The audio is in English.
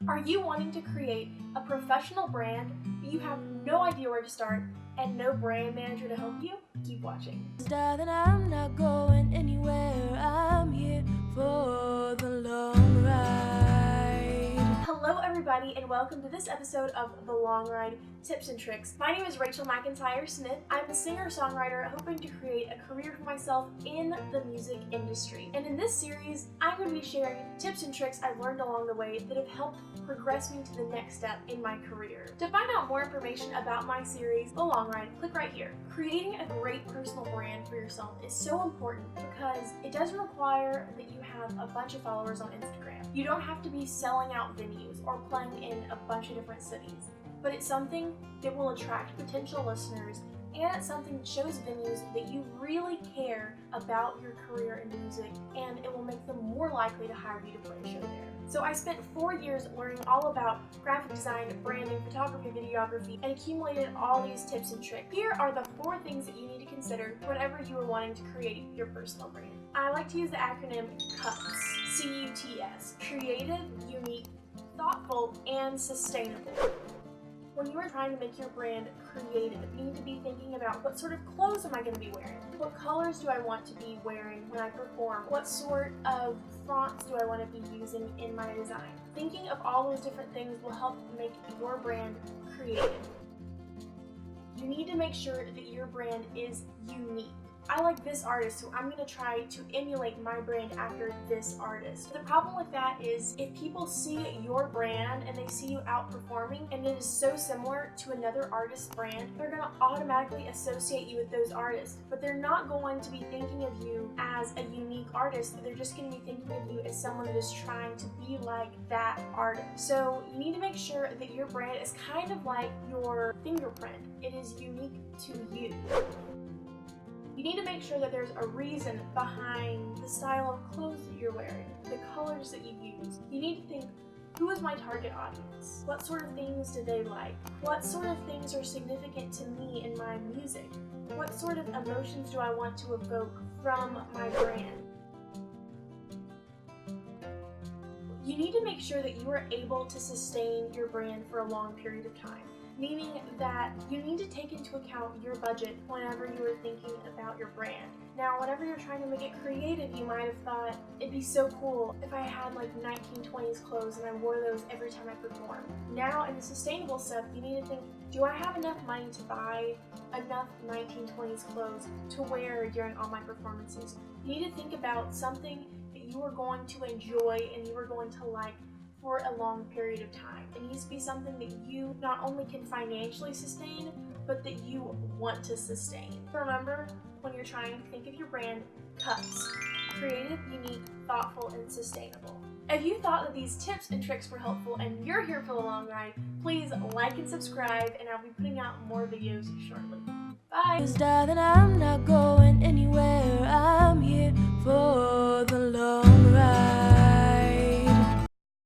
Are you wanting to create a professional brand, but you have no idea where to start and no brand manager to help you? Keep watching. Darling, I'm not going anywhere. I'm here for the long ride. Hello everybody and welcome to this episode of The Long Ride Tips and Tricks. My name is Rachel McIntyre Smith. I'm a singer-songwriter hoping to create a career for myself in the music industry. And in this series, I'm going to be sharing tips and tricks I've learned along the way that have helped progress me to the next step in my career. To find out more information about my series, The Long Ride, click right here. Creating a great personal brand for yourself is so important because it doesn't require that you have a bunch of followers on Instagram. You don't have to be selling out venues or playing in a bunch of different cities, but it's something that will attract potential listeners, and it's something that shows venues that you really care about your career in music, and it will make them more likely to hire you to play a show there. So I spent 4 years learning all about graphic design, branding, photography, videography, and accumulated all these tips and tricks. Here are the 4 things that you need to consider whenever you are wanting to create your personal brand. I like to use the acronym CUTS, C-U-T-S, creative, unique, thoughtful, and sustainable. When you are trying to make your brand creative, you need to be thinking about what sort of clothes am I going to be wearing? What colors do I want to be wearing when I perform? What sort of fonts do I want to be using in my design? Thinking of all those different things will help make your brand creative. You need to make sure that your brand is unique. I like this artist, so I'm going to try to emulate my brand after this artist. The problem with that is if people see your brand and they see you outperforming and it is so similar to another artist's brand, they're going to automatically associate you with those artists, but they're not going to be thinking of you as a unique artist. They're just going to be thinking of you as someone that is trying to be like that artist. So you need to make sure that your brand is kind of like your fingerprint. It is unique to you. You need to make sure that there's a reason behind the style of clothes that you're wearing, the colors that you use. You need to think, who is my target audience? What sort of things do they like? What sort of things are significant to me in my music? What sort of emotions do I want to evoke from my brand? You need to make sure that you are able to sustain your brand for a long period of time. Meaning that you need to take into account your budget whenever you are thinking about your brand. Now, whenever you're trying to make it creative, you might have thought it'd be so cool if I had like 1920s clothes and I wore those every time I performed. Now, in the sustainable stuff, you need to think, do I have enough money to buy enough 1920s clothes to wear during all my performances? You need to think about something that you are going to enjoy and you are going to like for a long period of time. It needs to be something that you not only can financially sustain, but that you want to sustain. Remember, when you're trying to think of your brand, CUTS, creative, unique, thoughtful, and sustainable. If you thought that these tips and tricks were helpful and you're here for the long ride, please like and subscribe, and I'll be putting out more videos shortly. Bye! 'Cause darling, I'm not going anywhere. I'm here for